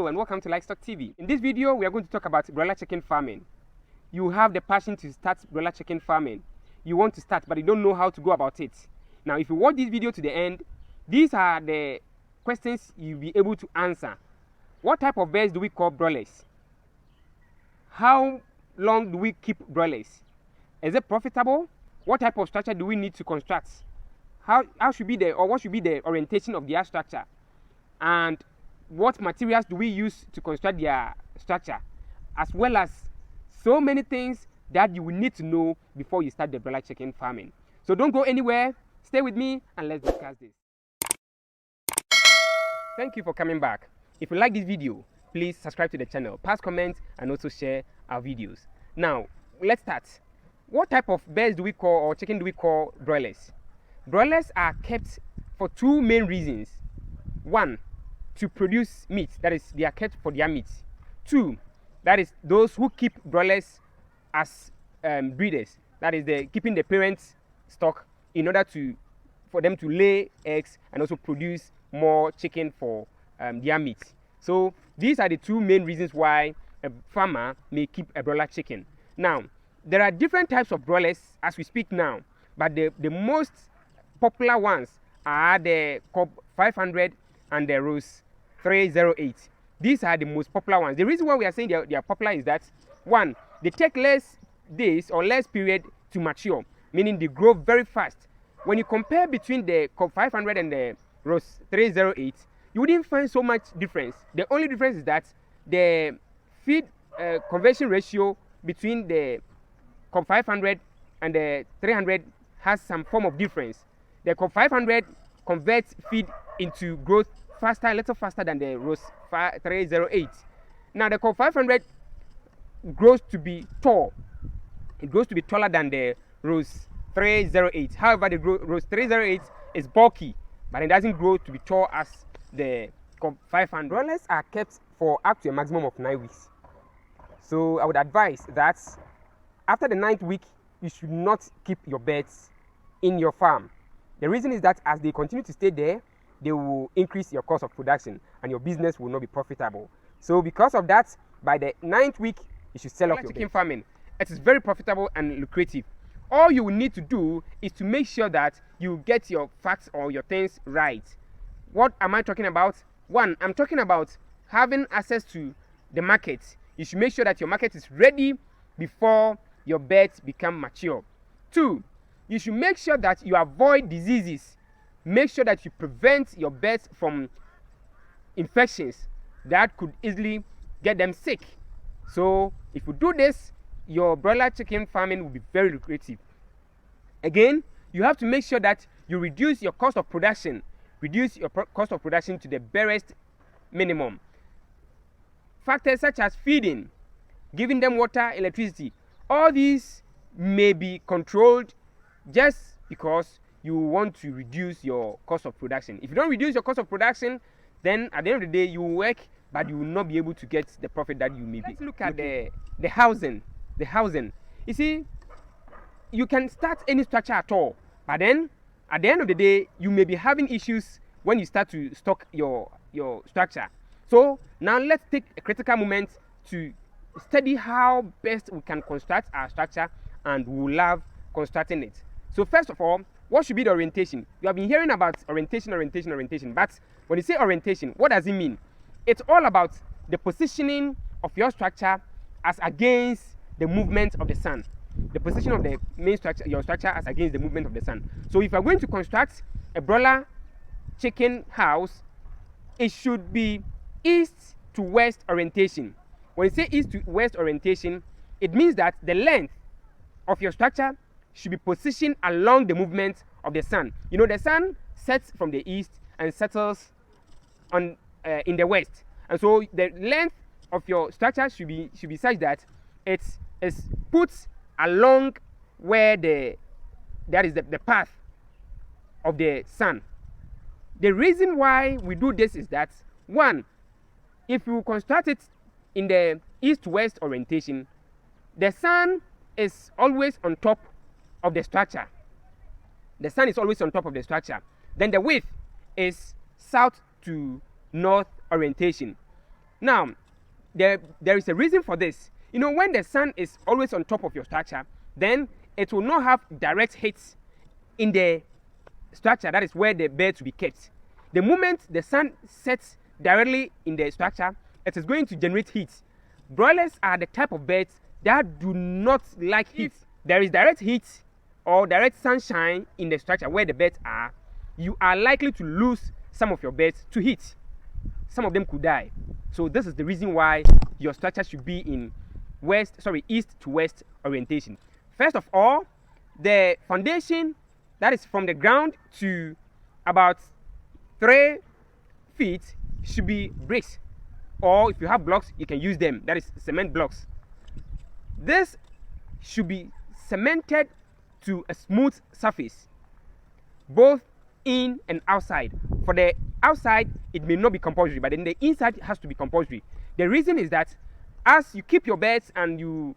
Hello and welcome to Livestock TV. In this video, we are going to talk about broiler chicken farming. You have the passion to start broiler chicken farming. You want to start, but you don't know how to go about it. Now, if you watch this video to the end, these are the questions you'll be able to answer. What type of birds do we call broilers? How long do we keep broilers? Is it profitable? What type of structure do we need to construct? How should be what should be the orientation of their structure? And what materials do we use to construct their structure, as well as so many things that you will need to know before you start the broiler chicken farming. So don't go anywhere, stay with me and let's discuss this. Thank you for coming back. If you like this video, please subscribe to the channel, pass comments and also share our videos. Now let's start. What type of birds do we call, or chicken do we call broilers? Broilers are kept for two main reasons. One, to produce meat, that is, they are kept for their meat. Two, that is, those who keep broilers as breeders, that is, keeping the parents' stock in order for them to lay eggs and also produce more chicken for their meat. So these are the two main reasons why a farmer may keep a broiler chicken. Now, there are different types of broilers as we speak now, but the most popular ones are the cobb500 and the ross308. These are the most popular ones. The reason why we are saying they are popular is that, one, they take less days or less period to mature, meaning they grow very fast. When you compare between the cobb500 and the ross308, you wouldn't find so much difference. The only difference is that the feed conversion ratio between the cobb500 and the 300 has some form of difference. The cobb500 converts feed into growth faster, a little faster than the ross308. Now the cobb500 grows to be tall. It grows to be taller than the ross308. However, the ross308 is bulky, but it doesn't grow to be tall as the cobb500. Broilers are kept for up to a maximum of 9 weeks. So I would advise that after the 9th week, you should not keep your birds in your farm. The reason is that as they continue to stay there, they will increase your cost of production and your business will not be profitable. So because of that, by the 9th week, you should sell off your chicken farming. It is very profitable and lucrative. All you will need to do is to make sure that you get your facts or your things right. What am I talking about? One, I'm talking about having access to the market. You should make sure that your market is ready before your birds become mature. Two, you should make sure that you avoid diseases. Make sure that you prevent your birds from infections that could easily get them sick. So if you do this, your broiler chicken farming will be very lucrative. Again, you have to make sure that you reduce your cost of production. Reduce your cost of production to the barest minimum. Factors such as feeding, giving them water, electricity, all these may be controlled just because you want to reduce your cost of production. If you don't reduce your cost of production, then at the end of the day, you will work, but you will not be able to get the profit that you may be. Let's look at the housing. The housing. You see, you can start any structure at all, but then at the end of the day, you may be having issues when you start to stock your structure. So now let's take a critical moment to study how best we can construct our structure, and we will love constructing it. So first of all, what should be the orientation? You have been hearing about orientation, but when you say orientation, what does it mean? It's all about the positioning of your structure as against the movement of the sun. The position of the main structure, your structure, as against the movement of the sun. So if you are going to construct a broiler chicken house, it should be east to west orientation. When you say east to west orientation, it means that the length of your structure should be positioned along the movement of the sun. You know, the sun sets from the east and settles on in the west, and so the length of your structure should be such that it is put along where that is the path of the sun. The reason why we do this is that, one, if you construct it in the east-west orientation, the sun is always on top of the structure. The sun is always on top of the structure. Then the width is south to north orientation. Now, there is a reason for this. You know, when the sun is always on top of your structure, then it will not have direct hits in the structure, that is where the birds will be kept. The moment the sun sets directly in the structure, it is going to generate heat. Broilers are the type of birds that do not like heat. If there is direct heat or direct sunshine in the structure where the birds are, you are likely to lose some of your birds to heat. Some of them could die. So this is the reason why your structure should be in east to west orientation. First of all, the foundation, that is from the ground to about 3 feet, should be bricks, or if you have blocks, you can use them, that is cement blocks. This should be cemented to a smooth surface, both in and outside. For the outside, it may not be compulsory, but then the inside has to be compulsory. The reason is that as you keep your birds and you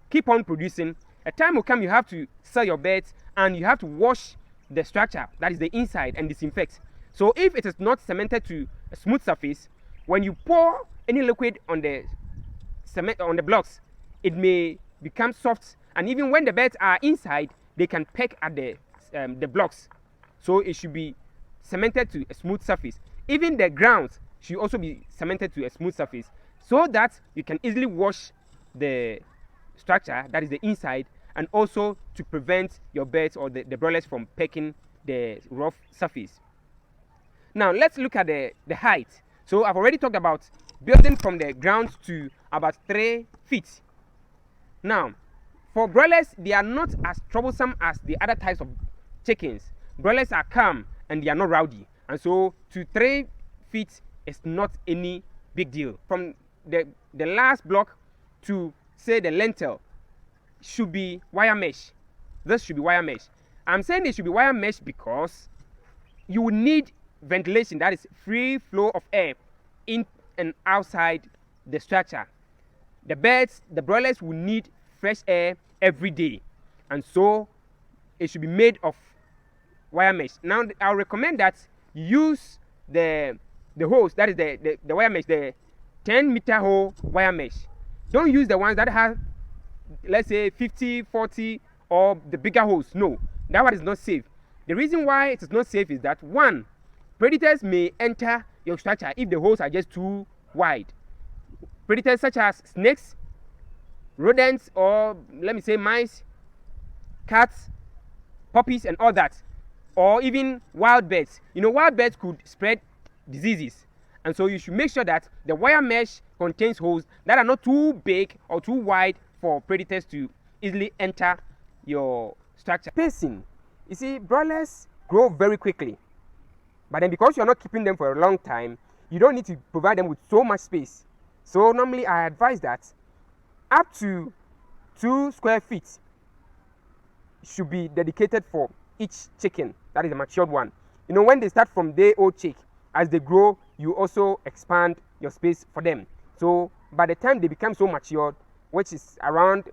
keep on producing, a time will come you have to sell your birds and you have to wash the structure, that is the inside, and disinfect. So if it is not cemented to a smooth surface, when you pour any liquid on the cement, on the blocks, it may become soft, and even when the birds are inside, they can peck at the blocks. So it should be cemented to a smooth surface. Even the ground should also be cemented to a smooth surface, so that you can easily wash the structure, that is the inside, and also to prevent your birds or the broilers from pecking the rough surface. Now let's look at the height. So I've already talked about building from the ground to about 3 feet. Now, for broilers, they are not as troublesome as the other types of chickens. Broilers are calm and they are not rowdy, and so to 3 feet is not any big deal. From the last block to, say, the lintel should be wire mesh. This should be wire mesh. I'm saying it should be wire mesh because you will need ventilation, that is free flow of air in and outside the structure. The birds, the broilers, will need fresh air every day, and so it should be made of wire mesh. Now I'll recommend that you use the hose, that is the wire mesh, the 10-meter hole wire mesh. Don't use the ones that have, let's say, 50, 40, or the bigger holes. No, that one is not safe. The reason why it is not safe is that, one, predators may enter your structure if the holes are just too wide. Predators such as snakes, rodents, or let me say mice, cats, puppies, and all that, or even wild birds. You know, wild birds could spread diseases, and so you should make sure that the wire mesh contains holes that are not too big or too wide for predators to easily enter your structure. Spacing. You see, broilers grow very quickly, but then because you're not keeping them for a long time, you don't need to provide them with so much space. So normally I advise that up to 2 square feet should be dedicated for each chicken, that is a matured one. You know, when they start from day old chick, as they grow, you also expand your space for them. So by the time they become so matured, which is around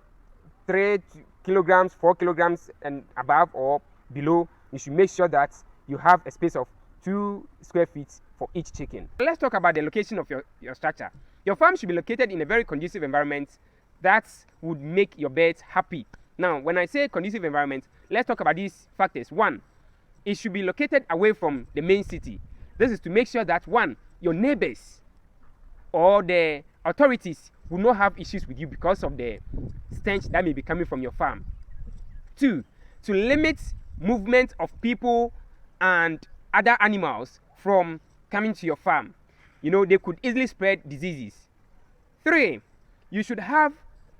3 kilograms, 4 kilograms and above or below, you should make sure that you have a space of 2 square feet for each chicken. Let's talk about the location of your structure. Your farm should be located in a very conducive environment that would make your birds happy. Now, when I say conducive environment, let's talk about these factors. 1, it should be located away from the main city. This is to make sure that, 1, your neighbors or the authorities will not have issues with you because of the stench that may be coming from your farm. 2, to limit movement of people and other animals from coming to your farm. You know, they could easily spread diseases. 3, you should have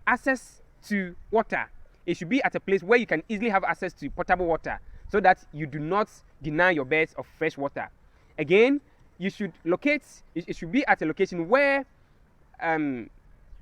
access to water. It should be at a place where you can easily have access to potable water, so that you do not deny your birds of fresh water. Again, you should it should be at a location where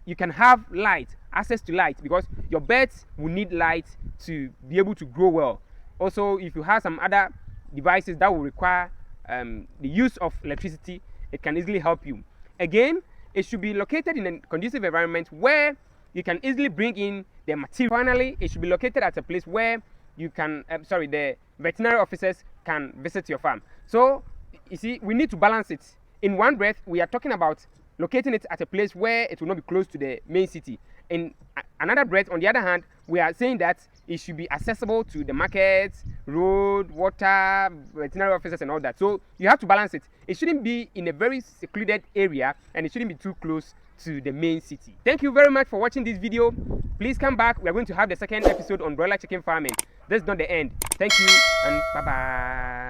you can have light, access to light, because your birds will need light to be able to grow well. Also, if you have some other devices that will require the use of electricity, it can easily help you. Again, it should be located in a conducive environment where you can easily bring in the material. Finally, it should be located at a place where you can, the veterinary officers can visit your farm. So, you see, we need to balance it. In one breath, we are talking about locating it at a place where it will not be close to the main city. In another breath, on the other hand, we are saying that it should be accessible to the markets, road, water, veterinary offices, and all that. So you have to balance it. It shouldn't be in a very secluded area, and it shouldn't be too close to the main city. Thank you very much for watching this video. Please come back. We are going to have the second episode on broiler chicken farming. This is not the end. Thank you, and bye bye.